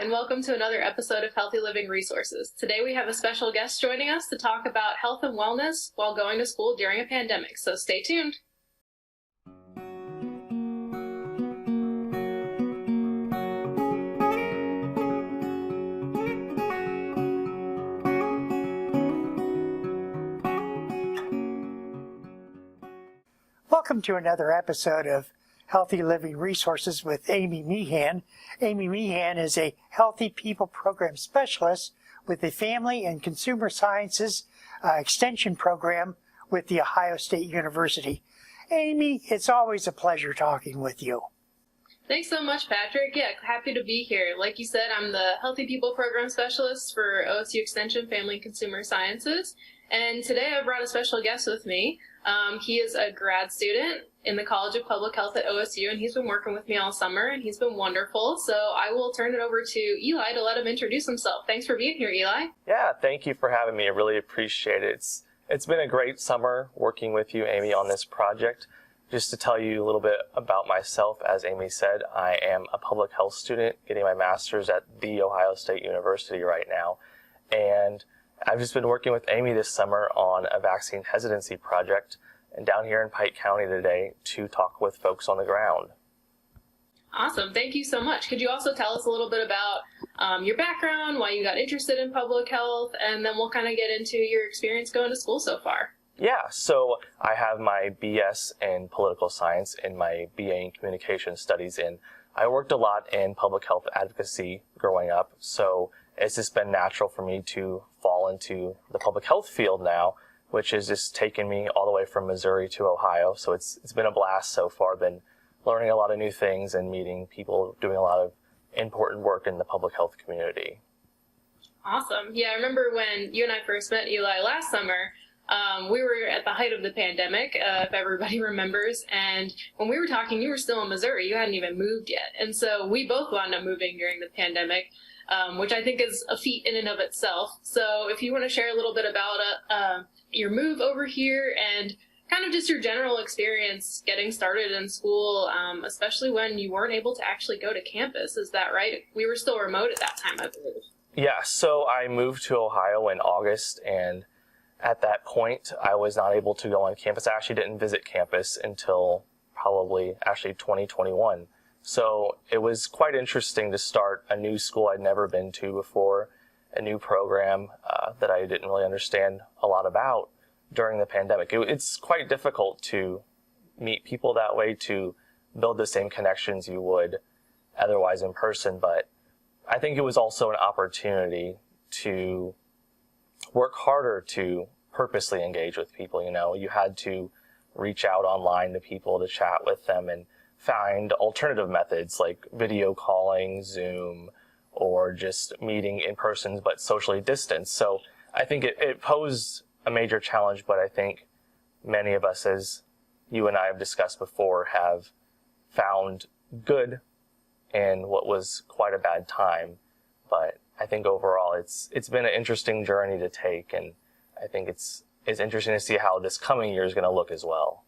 and welcome to another episode of Healthy Living Resources. Today we have a special guest joining us to talk about health and wellness while going to school during a pandemic, so stay tuned. Welcome to another episode of Healthy Living Resources with Amy Meehan. Amy Meehan is a Healthy People Program Specialist with the Family and Consumer Sciences Extension Program with The Ohio State University. Amy, it's always a pleasure talking with you. Thanks so much, Patrick. Yeah, happy to be here. Like you said, I'm the Healthy People Program Specialist for OSU Extension Family and Consumer Sciences. And today I brought a special guest with me. He is a grad student in the College of Public Health at OSU, and he's been working with me all summer, and he's been wonderful. So I will turn it over to Eli to let him introduce himself. Thanks for being here, Eli. Yeah, thank you for having me. I really appreciate it. It's been a great summer working with you, Amy, on this project. Just to tell you a little bit about myself, as Amy said, I am a public health student getting my master's at The Ohio State University right now. And I've just been working with Amy this summer on a vaccine hesitancy project and down here in Pike County today to talk with folks on the ground. Awesome. Thank you so much. Could you also tell us a little bit about your background, why you got interested in public health, and then we'll kind of get into your experience going to school so far? Yeah, so I have my BS in political science and my BA in communication studies, and I worked a lot in public health advocacy growing up, so it's just been natural for me to fall into the public health field now, which has just taken me all the way from Missouri to Ohio. So it's been a blast so far. Been learning a lot of new things and meeting people doing a lot of important work in the public health community. Awesome. Yeah, I remember when you and I first met, Eli, last summer. We were at the height of the pandemic, if everybody remembers, and when we were talking, you were still in Missouri. You hadn't even moved yet. And so we both wound up moving during the pandemic, which I think is a feat in and of itself. So if you want to share a little bit about your move over here and kind of just your general experience getting started in school, especially when you weren't able to actually go to campus. Is that right? We were still remote at that time, I believe. Yeah, so I moved to Ohio in August, and at that point, I was not able to go on campus. I actually didn't visit campus until probably 2021. So it was quite interesting to start a new school I'd never been to before, a new program that I didn't really understand a lot about during the pandemic. It's quite difficult to meet people that way, to build the same connections you would otherwise in person, but I think it was also an opportunity to work harder to purposely engage with people. You know, you had to reach out online to people to chat with them and find alternative methods like video calling, Zoom, or just meeting in person but socially distanced. So I think it posed a major challenge, but I think many of us, as you and I have discussed before, have found good in what was quite a bad time. But I think overall it's been an interesting journey to take, and I think it's interesting to see how this coming year is going to look as well.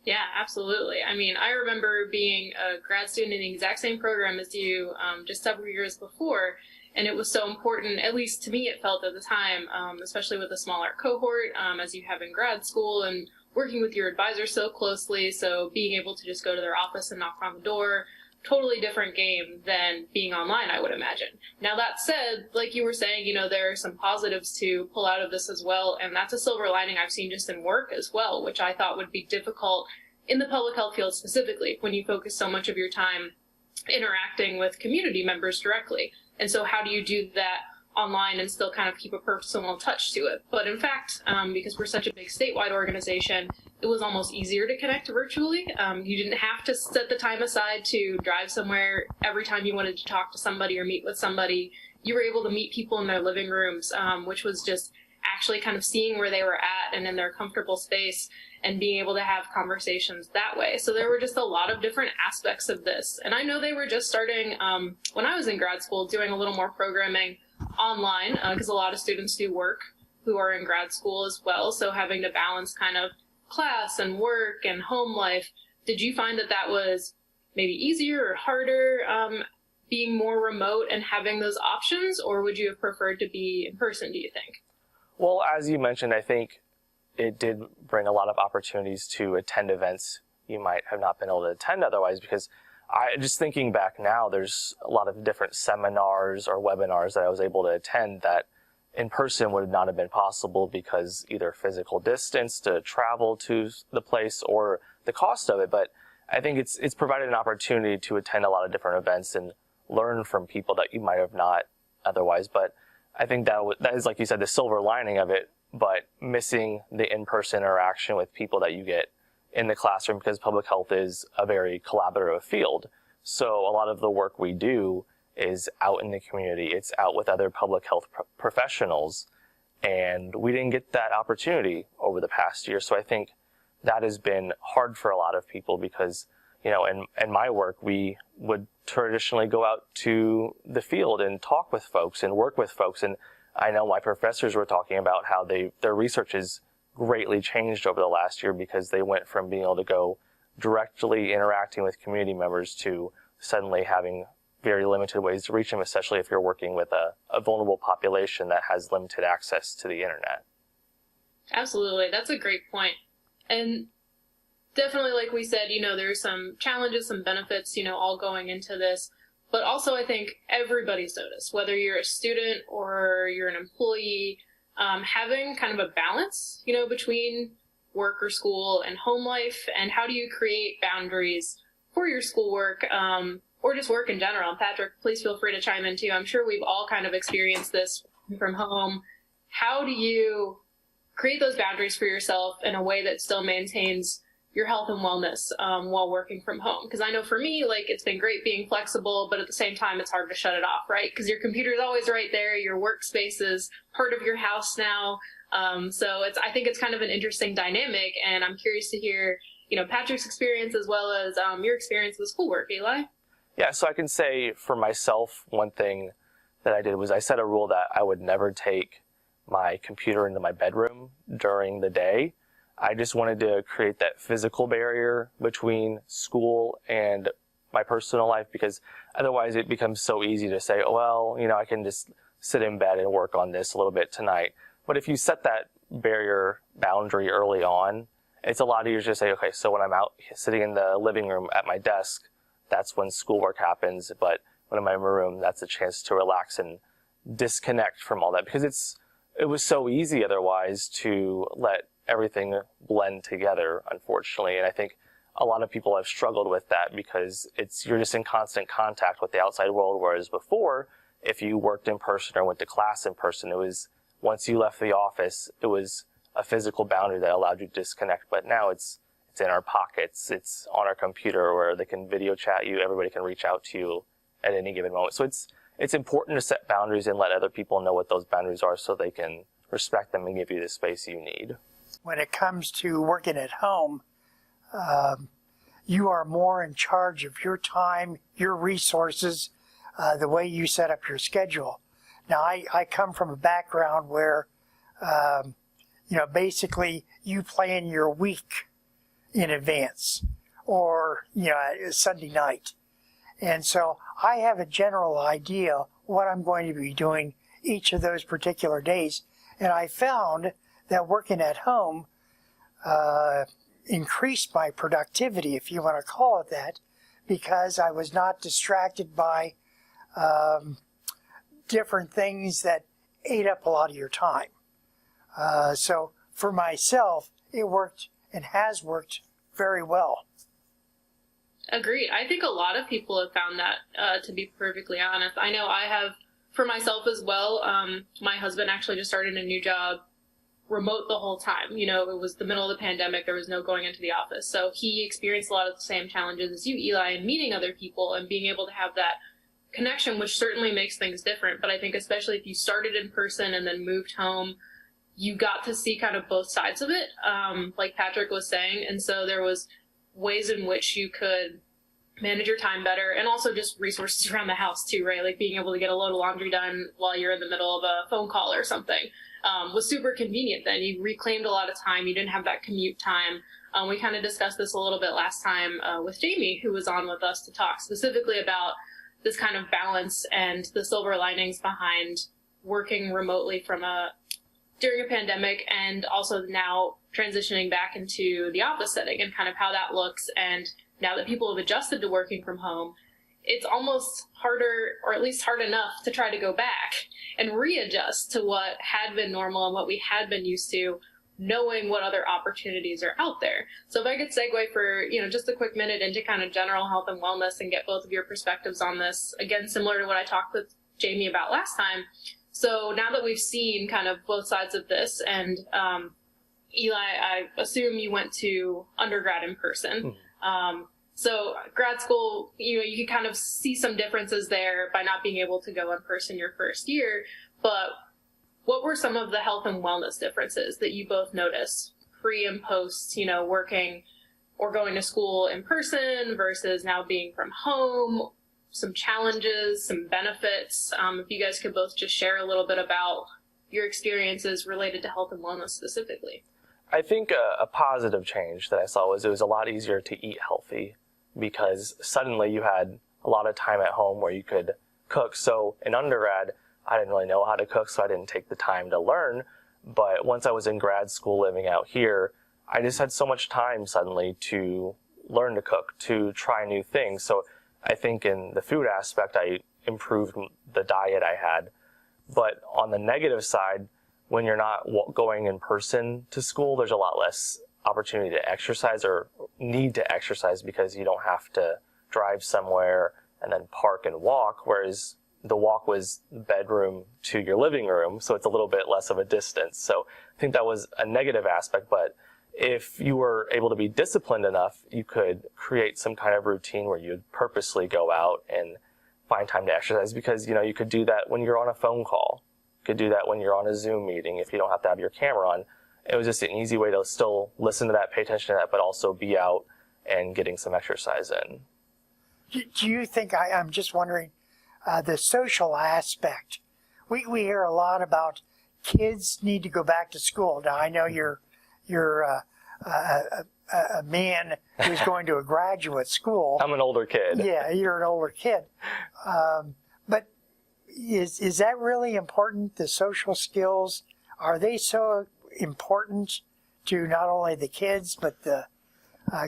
Yeah, absolutely. I mean, I remember being a grad student in the exact same program as you just several years before, and it was so important, at least to me it felt at the time, especially with a smaller cohort, as you have in grad school, and working with your advisor so closely, so being able to just go to their office and knock on the door, totally different game than being online, I would imagine. Now that said, like you were saying, you know, there are some positives to pull out of this as well, and that's a silver lining I've seen just in work as well, which I thought would be difficult in the public health field specifically, when you focus so much of your time interacting with community members directly. And so how do you do that online and still kind of keep a personal touch to it? But in fact, because we're such a big statewide organization, it was almost easier to connect virtually. You didn't have to set the time aside to drive somewhere every time you wanted to talk to somebody or meet with somebody. You were able to meet people in their living rooms, which was just actually kind of seeing where they were at and in their comfortable space and being able to have conversations that way. So there were just a lot of different aspects of this. And I know they were just starting, when I was in grad school, doing a little more programming online, because a lot of students do work who are in grad school as well. So having to balance kind of class and work and home life. Did you find that that was maybe easier or harder being more remote and having those options, or would you have preferred to be in person, do you think? Well, as you mentioned, I think it did bring a lot of opportunities to attend events you might have not been able to attend otherwise, because just thinking back now, there's a lot of different seminars or webinars that I was able to attend that in person would not have been possible because either physical distance to travel to the place or the cost of it. But I think it's provided an opportunity to attend a lot of different events and learn from people that you might have not otherwise. But I think that is, like you said, the silver lining of it, but missing the in-person interaction with people that you get in the classroom, because public health is a very collaborative field. So a lot of the work we do is out in the community. It's out with other public health professionals. And we didn't get that opportunity over the past year. So I think that has been hard for a lot of people because, you know, in my work, we would traditionally go out to the field and talk with folks and work with folks. And I know my professors were talking about how their research has greatly changed over the last year because they went from being able to go directly interacting with community members to suddenly having very limited ways to reach them, especially if you're working with a vulnerable population that has limited access to the internet. Absolutely. That's a great point. And definitely, like we said, you know, there's some challenges, some benefits, you know, all going into this. But also, I think everybody's noticed, whether you're a student or you're an employee, having kind of a balance, you know, between work or school and home life, and how do you create boundaries for your schoolwork, or just work in general. And Patrick, please feel free to chime in too. I'm sure we've all kind of experienced this from home. How do you create those boundaries for yourself in a way that still maintains your health and wellness while working from home? Because I know for me, like, it's been great being flexible, but at the same time, it's hard to shut it off, right? Because your computer is always right there. Your workspace is part of your house now. So I think it's kind of an interesting dynamic, and I'm curious to hear, you know, Patrick's experience as well as your experience with schoolwork, Eli. Yeah, so I can say for myself, one thing that I did was I set a rule that I would never take my computer into my bedroom during the day. I just wanted to create that physical barrier between school and my personal life, because otherwise it becomes so easy to say, oh, well, you know, I can just sit in bed and work on this a little bit tonight. But if you set that barrier boundary early on, it's a lot easier to say, okay, so when I'm out sitting in the living room at my desk, that's when schoolwork happens. But when I'm in my room, that's a chance to relax and disconnect from all that, because it was so easy otherwise to let everything blend together, unfortunately. And I think a lot of people have struggled with that because you're just in constant contact with the outside world, whereas before, if you worked in person or went to class in person, it was, once you left the office, it was a physical boundary that allowed you to disconnect. But now it's in our pockets, it's on our computer where they can video chat you, everybody can reach out to you at any given moment. So it's important to set boundaries and let other people know what those boundaries are so they can respect them and give you the space you need. When it comes to working at home, you are more in charge of your time, your resources, the way you set up your schedule. Now, I come from a background where, you know, basically you plan your week in advance, or, you know, Sunday night. And so I have a general idea what I'm going to be doing each of those particular days. And I found that working at home increased my productivity, if you want to call it that, because I was not distracted by different things that ate up a lot of your time. So for myself, it worked and has worked very well. Agreed. I think a lot of people have found that, to be perfectly honest. I know I have for myself as well. My husband actually just started a new job remote the whole time. You know, it was the middle of the pandemic. There was no going into the office. So he experienced a lot of the same challenges as you, Eli, and meeting other people and being able to have that connection, which certainly makes things different. But I think especially if you started in person and then moved home, you got to see kind of both sides of it, like Patrick was saying. And so there was ways in which you could manage your time better, and also just resources around the house too, right? Like being able to get a load of laundry done while you're in the middle of a phone call or something was super convenient then. You reclaimed a lot of time. You didn't have that commute time. We kind of discussed this a little bit last time with Jamie, who was on with us to talk specifically about this kind of balance and the silver linings behind working remotely during a pandemic, and also now transitioning back into the office setting, and kind of how that looks. And now that people have adjusted to working from home, it's almost harder, or at least hard enough, to try to go back and readjust to what had been normal and what we had been used to, knowing what other opportunities are out there. So if I could segue for, just a quick minute into kind of general health and wellness and get both of your perspectives on this, again, similar to what I talked with Jamie about last time. So now that we've seen kind of both sides of this, and Eli, I assume you went to undergrad in person. So grad school, you can kind of see some differences there by not being able to go in person your first year. But what were some of the health and wellness differences that you both noticed pre and post, working or going to school in person versus now being from home? Some challenges, some benefits. If you guys could both just share a little bit about your experiences related to health and wellness specifically. I think a positive change that I saw was it was a lot easier to eat healthy, because suddenly you had a lot of time at home where you could cook. So in undergrad, I didn't really know how to cook, so I didn't take the time to learn. But once I was in grad school living out here, I just had so much time suddenly to learn to cook, to try new things. So I think in the food aspect, I improved the diet I had. But on the negative side, when you're not going in person to school, there's a lot less opportunity to exercise or need to exercise, because you don't have to drive somewhere and then park and walk, whereas the walk was bedroom to your living room, so it's a little bit less of a distance. So I think that was a negative aspect, but if you were able to be disciplined enough, you could create some kind of routine where you'd purposely go out and find time to exercise, because, you could do that when you're on a phone call. You could do that when you're on a Zoom meeting if you don't have to have your camera on. It was just an easy way to still listen to that, pay attention to that, but also be out and getting some exercise in. Do you think, I'm just wondering, the social aspect, we hear a lot about kids need to go back to school. Now, I know you're a man who's going to a graduate school. I'm an older kid. Yeah, you're an older kid. But is that really important, the social skills? Are they so important to not only the kids, but the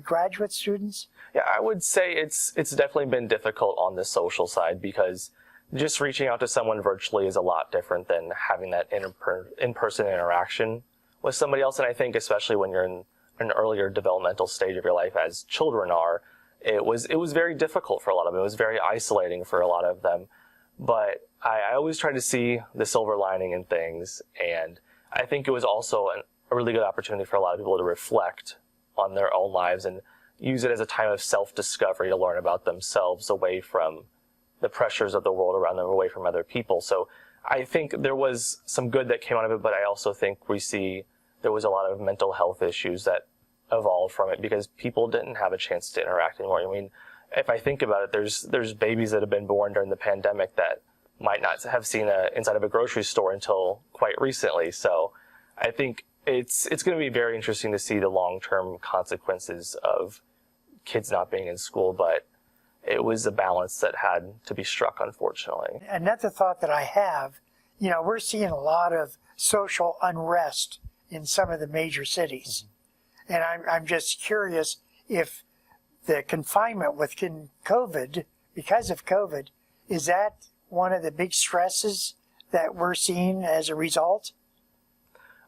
graduate students? Yeah, I would say it's definitely been difficult on the social side, because just reaching out to someone virtually is a lot different than having that in-person interaction with somebody else. And I think especially when you're in an earlier developmental stage of your life, as children are, it was very difficult for a lot of them. It was very isolating for a lot of them. But I always try to see the silver lining in things, and I think it was also a really good opportunity for a lot of people to reflect on their own lives and use it as a time of self-discovery to learn about themselves, away from the pressures of the world around them, away from other people. So I think there was some good that came out of it, but I also think we see there was a lot of mental health issues that evolved from it, because people didn't have a chance to interact anymore. I mean, if I think about it, there's babies that have been born during the pandemic that might not have seen inside of a grocery store until quite recently. So I think it's going to be very interesting to see the long-term consequences of kids not being in school, but it was a balance that had to be struck, unfortunately. Another thought that I have, we're seeing a lot of social unrest in some of the major cities. And I'm just curious if the confinement within COVID, because of COVID, is that one of the big stresses that we're seeing as a result?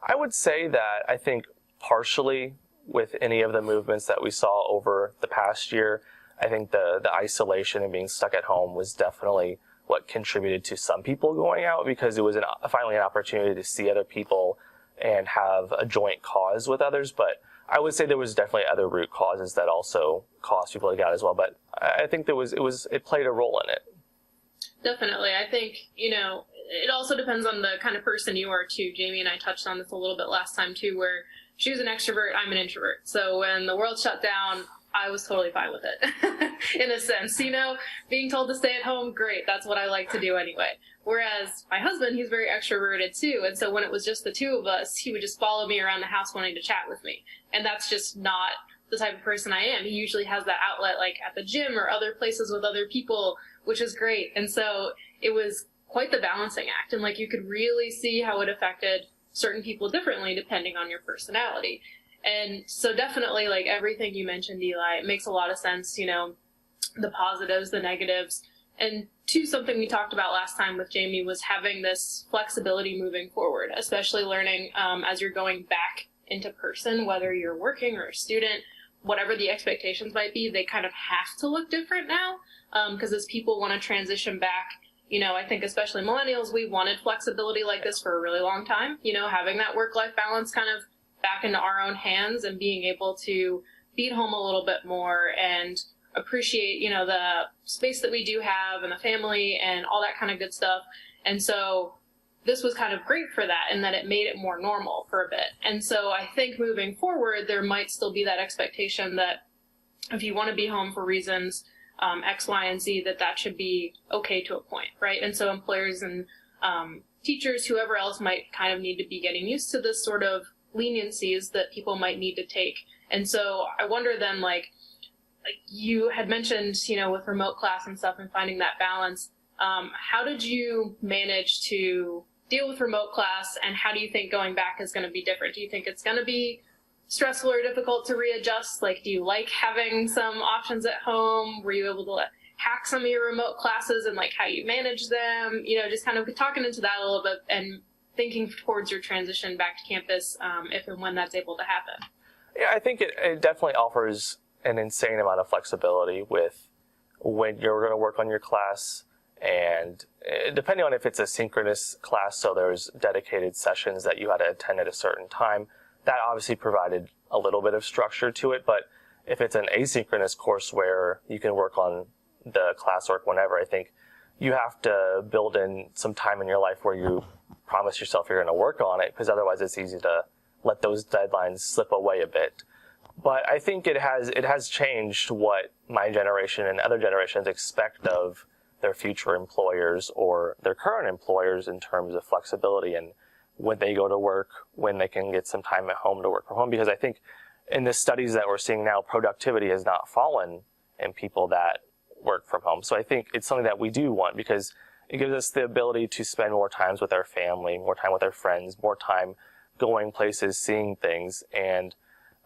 I would say that I think partially with any of the movements that we saw over the past year, I think the isolation and being stuck at home was definitely what contributed to some people going out, because it was finally an opportunity to see other people and have a joint cause with others. But I would say there was definitely other root causes that also caused people to get out as well. But I think it played a role in it. Definitely. I think, it also depends on the kind of person you are too. Jamie and I touched on this a little bit last time too, where she was an extrovert, I'm an introvert. So when the world shut down, I was totally fine with it in a sense. Being told to stay at home, great. That's what I like to do anyway. Whereas my husband, he's very extroverted too. And so when it was just the two of us, he would just follow me around the house wanting to chat with me. And that's just not the type of person I am. He usually has that outlet like at the gym or other places with other people, which is great. And so it was quite the balancing act. And like you could really see how it affected certain people differently depending on your personality. And so definitely like everything you mentioned, Eli, it makes a lot of sense, you know, the positives, the negatives. And two, something we talked about last time with Jamie was having this flexibility moving forward, especially learning as you're going back into person, whether you're working or a student, whatever the expectations might be, they kind of have to look different now. Because as people want to transition back, you know, I think especially millennials, we wanted flexibility like this for a really long time, you know, having that work-life balance kind of back into our own hands and being able to be at home a little bit more and appreciate, you know, the space that we do have and the family and all that kind of good stuff. And so this was kind of great for that, in that it made it more normal for a bit. And so I think moving forward, there might still be that expectation that if you want to be home for reasons X, Y, and Z, that should be okay to a point, right? And so employers and teachers, whoever else might kind of need to be getting used to this sort of leniencies that people might need to take. And so I wonder then, like you had mentioned, you know, with remote class and stuff and finding that balance, how did you manage to deal with remote class, and how do you think going back is going to be different? Do you think it's going to be stressful or difficult to readjust? Like, do you like having some options at home? Were you able to hack some of your remote classes and like how you manage them? You know, just kind of talking into that a little bit and thinking towards your transition back to campus, if and when that's able to happen. Yeah, I think it definitely offers an insane amount of flexibility with when you're going to work on your class, and depending on if it's a synchronous class, so there's dedicated sessions that you had to attend at a certain time, that obviously provided a little bit of structure to it. But if it's an asynchronous course where you can work on the classwork whenever, I think you have to build in some time in your life where you promise yourself you're going to work on it, because otherwise it's easy to let those deadlines slip away a bit. But I think it has changed what my generation and other generations expect of their future employers or their current employers in terms of flexibility and when they go to work, when they can get some time at home to work from home. Because I think in the studies that we're seeing now, productivity has not fallen in people that work from home. So I think it's something that we do want, because it gives us the ability to spend more time with our family, more time with our friends, more time going places, seeing things. And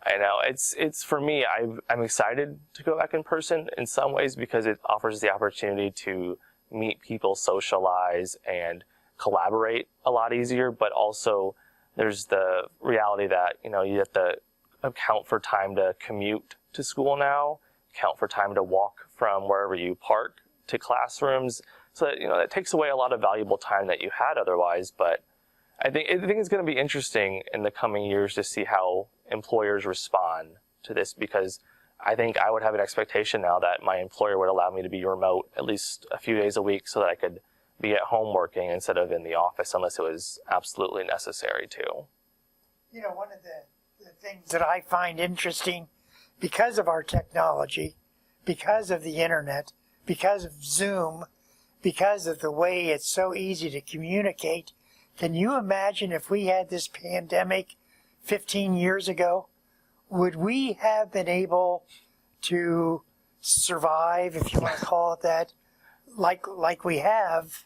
I know it's for me, I'm excited to go back in person in some ways, because it offers the opportunity to meet people, socialize, and collaborate a lot easier. But also there's the reality that, you know, you have to account for time to commute to school now, account for time to walk from wherever you park to classrooms. So that, you know, that takes away a lot of valuable time that you had otherwise. But I think it's going to be interesting in the coming years to see how employers respond to this, because I think I would have an expectation now that my employer would allow me to be remote at least a few days a week so that I could be at home working instead of in the office unless it was absolutely necessary to. You know, one of the things that I find interesting, because of our technology, because of the internet, because of Zoom, because of the way it's so easy to communicate, can you imagine if we had this pandemic 15 years ago? Would we have been able to survive, if you want to call it that, like we have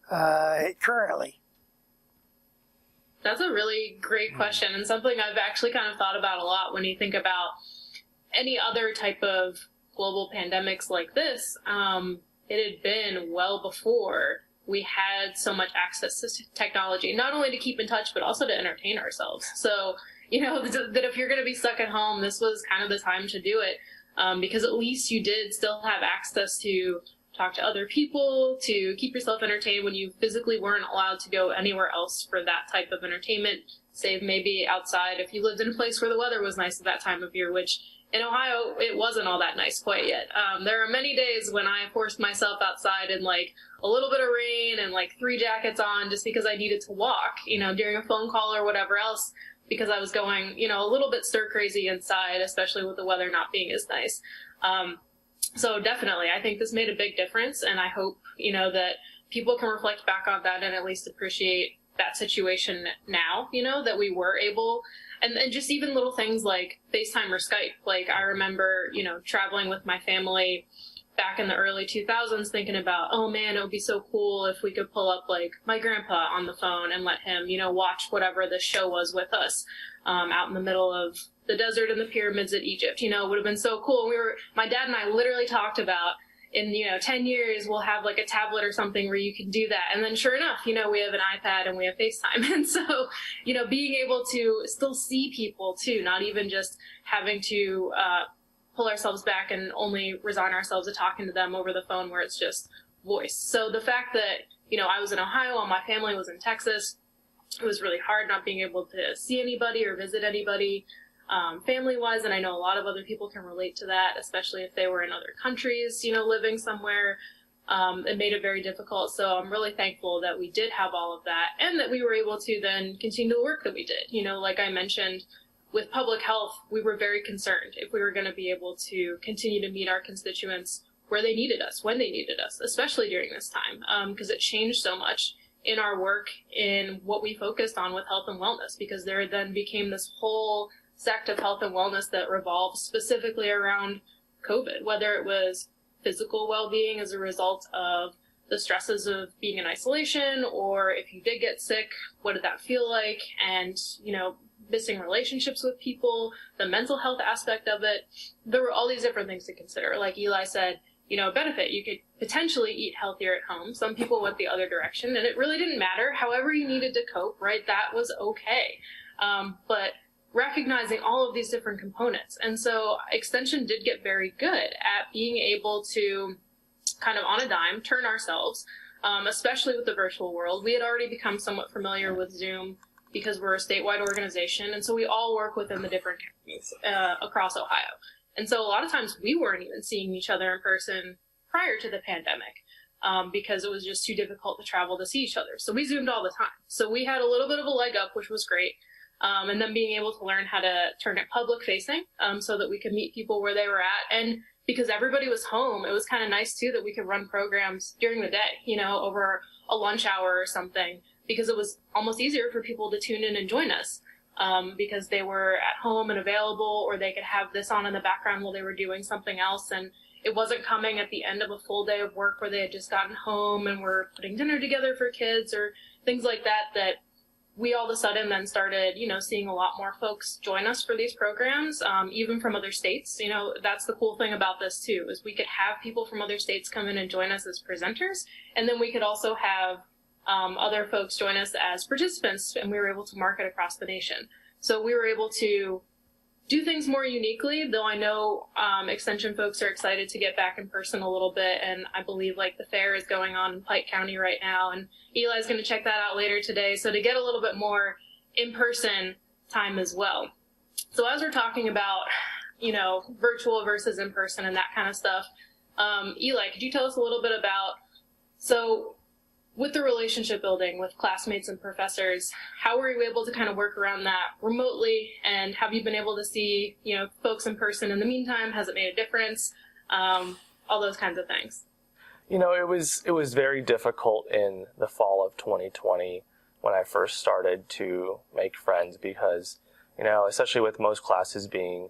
currently? That's a really great question, and something I've actually kind of thought about a lot when you think about any other type of global pandemics like this. It had been well before we had so much access to technology, not only to keep in touch, but also to entertain ourselves. So, you know, that if you're going to be stuck at home, this was kind of the time to do it, because at least you did still have access to talk to other people, to keep yourself entertained when you physically weren't allowed to go anywhere else for that type of entertainment, save maybe outside if you lived in a place where the weather was nice at that time of year, which in Ohio, it wasn't all that nice quite yet. There are many days when I forced myself outside in like a little bit of rain and like 3 jackets on just because I needed to walk, you know, during a phone call or whatever else, because I was going, you know, a little bit stir crazy inside, especially with the weather not being as nice. So definitely, I think this made a big difference, and I hope, you know, that people can reflect back on that and at least appreciate that situation now, that we were able, and just even little things like FaceTime or Skype. Like I remember, traveling with my family back in the early 2000s thinking about, oh man, it would be so cool if we could pull up like my grandpa on the phone and let him, watch whatever the show was with us out in the middle of the desert and the pyramids at Egypt. It would have been so cool. My dad and I literally talked about in 10 years we'll have like a tablet or something where you can do that. And then sure enough, we have an iPad and we have FaceTime. And so, being able to still see people too, not even just having to pull ourselves back and only resign ourselves to talking to them over the phone where it's just voice. So the fact that, I was in Ohio and my family was in Texas, it was really hard not being able to see anybody or visit anybody family-wise, and I know a lot of other people can relate to that, especially if they were in other countries, living somewhere. It made it very difficult, so I'm really thankful that we did have all of that, and that we were able to then continue the work that we did. Like I mentioned, with public health, we were very concerned if we were going to be able to continue to meet our constituents where they needed us, when they needed us, especially during this time, because it changed so much in our work, in what we focused on with health and wellness, because there then became this whole sect of health and wellness that revolves specifically around COVID, whether it was physical well-being as a result of the stresses of being in isolation, or if you did get sick, what did that feel like? And, missing relationships with people, the mental health aspect of it. There were all these different things to consider. Like Eli said, a benefit, you could potentially eat healthier at home. Some people went the other direction, and it really didn't matter. However you needed to cope, right? That was okay. But recognizing all of these different components. And so Extension did get very good at being able to kind of on a dime turn ourselves, especially with the virtual world. We had already become somewhat familiar with Zoom because we're a statewide organization, and so we all work within the different counties across Ohio. And so a lot of times we weren't even seeing each other in person prior to the pandemic because it was just too difficult to travel to see each other. So we Zoomed all the time. So we had a little bit of a leg up, which was great. And then being able to learn how to turn it public facing so that we could meet people where they were at. And because everybody was home, it was kind of nice too that we could run programs during the day, over a lunch hour or something, because it was almost easier for people to tune in and join us because they were at home and available, or they could have this on in the background while they were doing something else. And it wasn't coming at the end of a full day of work where they had just gotten home and were putting dinner together for kids or things like that, that we all of a sudden then started, seeing a lot more folks join us for these programs, even from other states. That's the cool thing about this too, is we could have people from other states come in and join us as presenters. And then we could also have other folks join us as participants, and we were able to market across the nation. So we were able to do things more uniquely, though I know Extension folks are excited to get back in person a little bit, and I believe like the fair is going on in Pike County right now, and Eli's going to check that out later today, so to get a little bit more in-person time as well. So as we're talking about, virtual versus in-person and that kind of stuff, Eli, could you tell us a little bit about, so with the relationship building with classmates and professors, how were you able to kind of work around that remotely? And have you been able to see, folks in person in the meantime? Has it made a difference? All those kinds of things. It was very difficult in the fall of 2020 when I first started to make friends because, especially with most classes being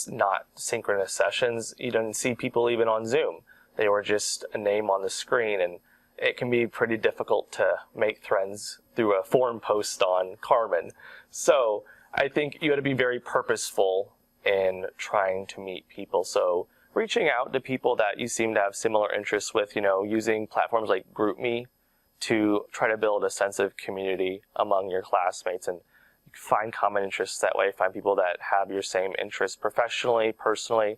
not synchronous sessions, you didn't see people even on Zoom. They were just a name on the screen, and it can be pretty difficult to make friends through a forum post on Carmen. So I think you got to be very purposeful in trying to meet people. So reaching out to people that you seem to have similar interests with, using platforms like GroupMe to try to build a sense of community among your classmates and find common interests that way, find people that have your same interests professionally, personally.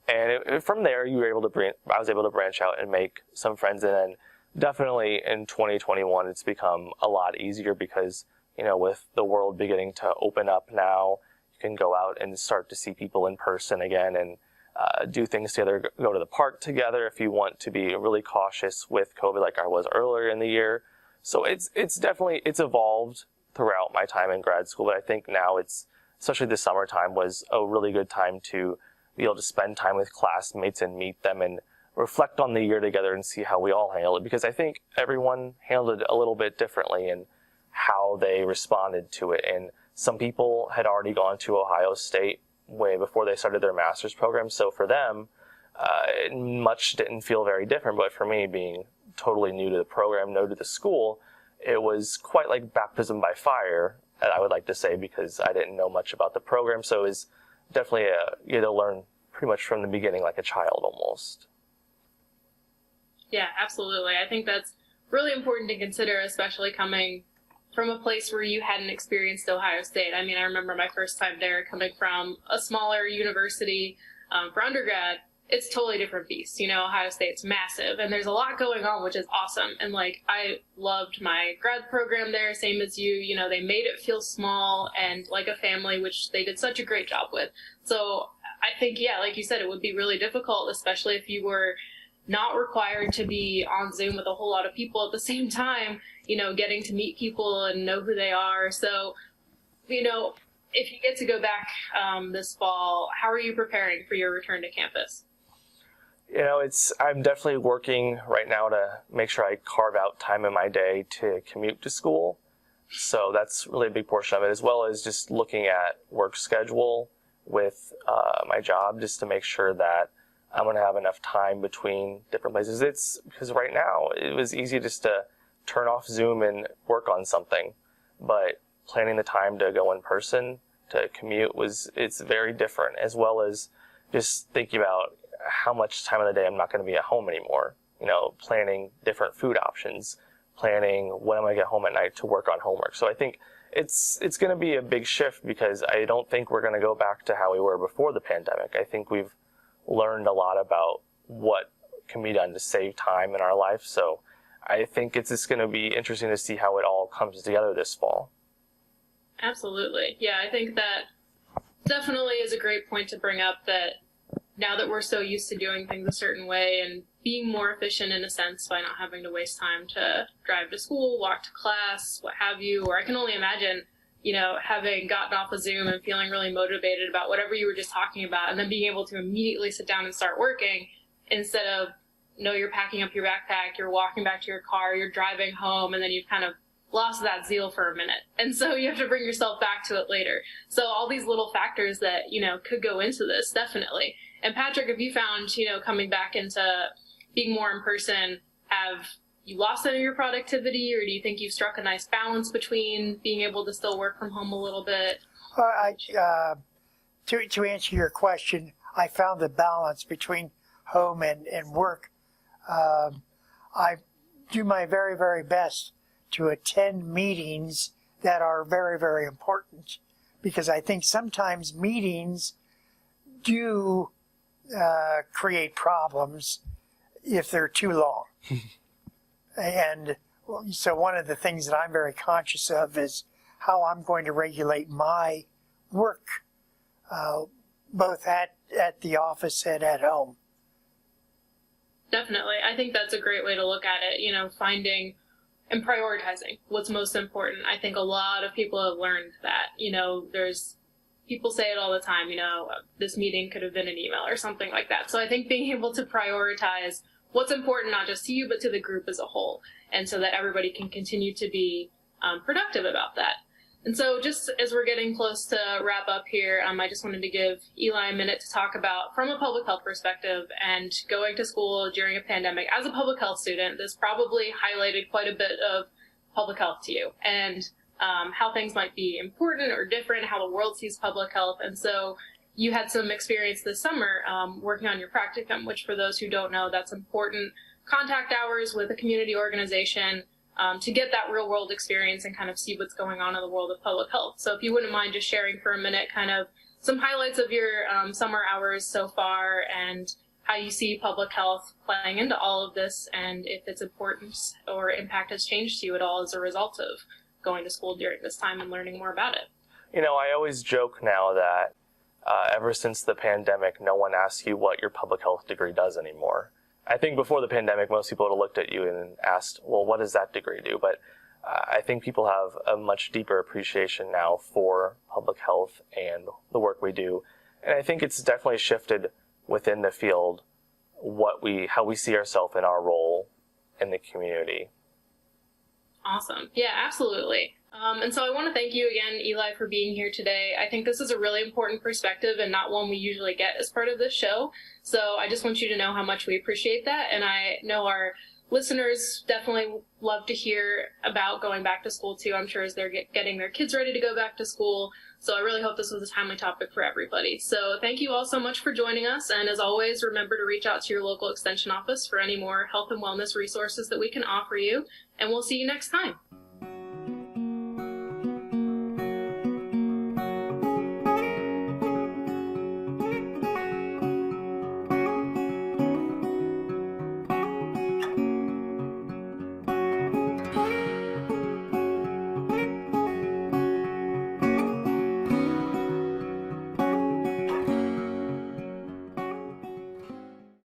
And from there, I was able to branch out and make some friends. And then definitely in 2021, it's become a lot easier because, with the world beginning to open up now, you can go out and start to see people in person again and do things together, go to the park together if you want to be really cautious with COVID like I was earlier in the year. So it's evolved throughout my time in grad school, but I think now especially the summertime was a really good time to be able to spend time with classmates and meet them and reflect on the year together and see how we all handled it, because I think everyone handled it a little bit differently in how they responded to it. And some people had already gone to Ohio State way before they started their master's program, so for them, much didn't feel very different. But for me, being totally new to the program, new to the school, it was quite like baptism by fire, I would like to say, because I didn't know much about the program. So it was definitely you had to learn pretty much from the beginning like a child almost. Yeah, absolutely. I think that's really important to consider, especially coming from a place where you hadn't experienced Ohio State. I mean, I remember my first time there, coming from a smaller university for undergrad. It's a totally different beast. You know, Ohio State's massive, and there's a lot going on, which is awesome. And, like, I loved my grad program there, same as you. You know, they made it feel small and like a family, which they did such a great job with. So I think, yeah, like you said, it would be really difficult, especially if you were not required to be on Zoom with a whole lot of people at the same time, you know, getting to meet people and know who they are. So, you know, if you get to go back this fall, how are you preparing for your return to campus? You know, I'm definitely working right now to make sure I carve out time in my day to commute to school. So that's really a big portion of it, as well as just looking at work schedule with my job, just to make sure that I'm going to have enough time between different places. It's because right now it was easy just to turn off Zoom and work on something, but planning the time to go in person to commute it's very different, as well as just thinking about how much time of the day I'm not going to be at home anymore. You know, planning different food options, planning when I'm going to get home at night to work on homework. So I think it's going to be a big shift, because I don't think we're going to go back to how we were before the pandemic. I think we've learned a lot about what can be done to save time in our life. So I think it's just going to be interesting to see how it all comes together this fall. Absolutely. Yeah, I think that definitely is a great point to bring up, that now that we're so used to doing things a certain way and being more efficient in a sense by not having to waste time to drive to school, walk to class, what have you, or I can only imagine, you know, having gotten off of Zoom and feeling really motivated about whatever you were just talking about, and then being able to immediately sit down and start working instead of, you know, you're packing up your backpack, you're walking back to your car, you're driving home, and then you've kind of lost that zeal for a minute. And so you have to bring yourself back to it later. So all these little factors that, you know, could go into this, definitely. And Patrick, have you found, you know, coming back into being more in person, have you lost any of your productivity, or do you think you've struck a nice balance between being able to still work from home a little bit? To answer your question, I found the balance between home and work. I do my very, very best to attend meetings that are very, very important, because I think sometimes meetings do create problems if they're too long. And so one of the things that I'm very conscious of is how I'm going to regulate my work, both at the office and at home. Definitely. I think that's a great way to look at it, you know, finding and prioritizing what's most important. I think a lot of people have learned that, you know, people say it all the time, you know, this meeting could have been an email or something like that. So I think being able to prioritize what's important, not just to you, but to the group as a whole, and so that everybody can continue to be productive about that. And so just as we're getting close to wrap up here, I just wanted to give Eli a minute to talk about, from a public health perspective, and going to school during a pandemic. As a public health student, this probably highlighted quite a bit of public health to you, and how things might be important or different, how the world sees public health. And so you had some experience this summer working on your practicum, which, for those who don't know, that's important contact hours with a community organization to get that real world experience and kind of see what's going on in the world of public health. So if you wouldn't mind just sharing for a minute kind of some highlights of your summer hours so far, and how you see public health playing into all of this, and if its importance or impact has changed to you at all as a result of going to school during this time and learning more about it. You know, I always joke now that ever since the pandemic, no one asks you what your public health degree does anymore. I think before the pandemic, most people would have looked at you and asked, well, what does that degree do? But I think people have a much deeper appreciation now for public health and the work we do. And I think it's definitely shifted within the field how we see ourselves in our role in the community. Awesome. Yeah, absolutely. And so I want to thank you again, Eli, for being here today. I think this is a really important perspective and not one we usually get as part of this show. So I just want you to know how much we appreciate that. And I know our listeners definitely love to hear about going back to school too, I'm sure, as they're getting their kids ready to go back to school. So I really hope this was a timely topic for everybody. So thank you all so much for joining us. And as always, remember to reach out to your local extension office for any more health and wellness resources that we can offer you. And we'll see you next time.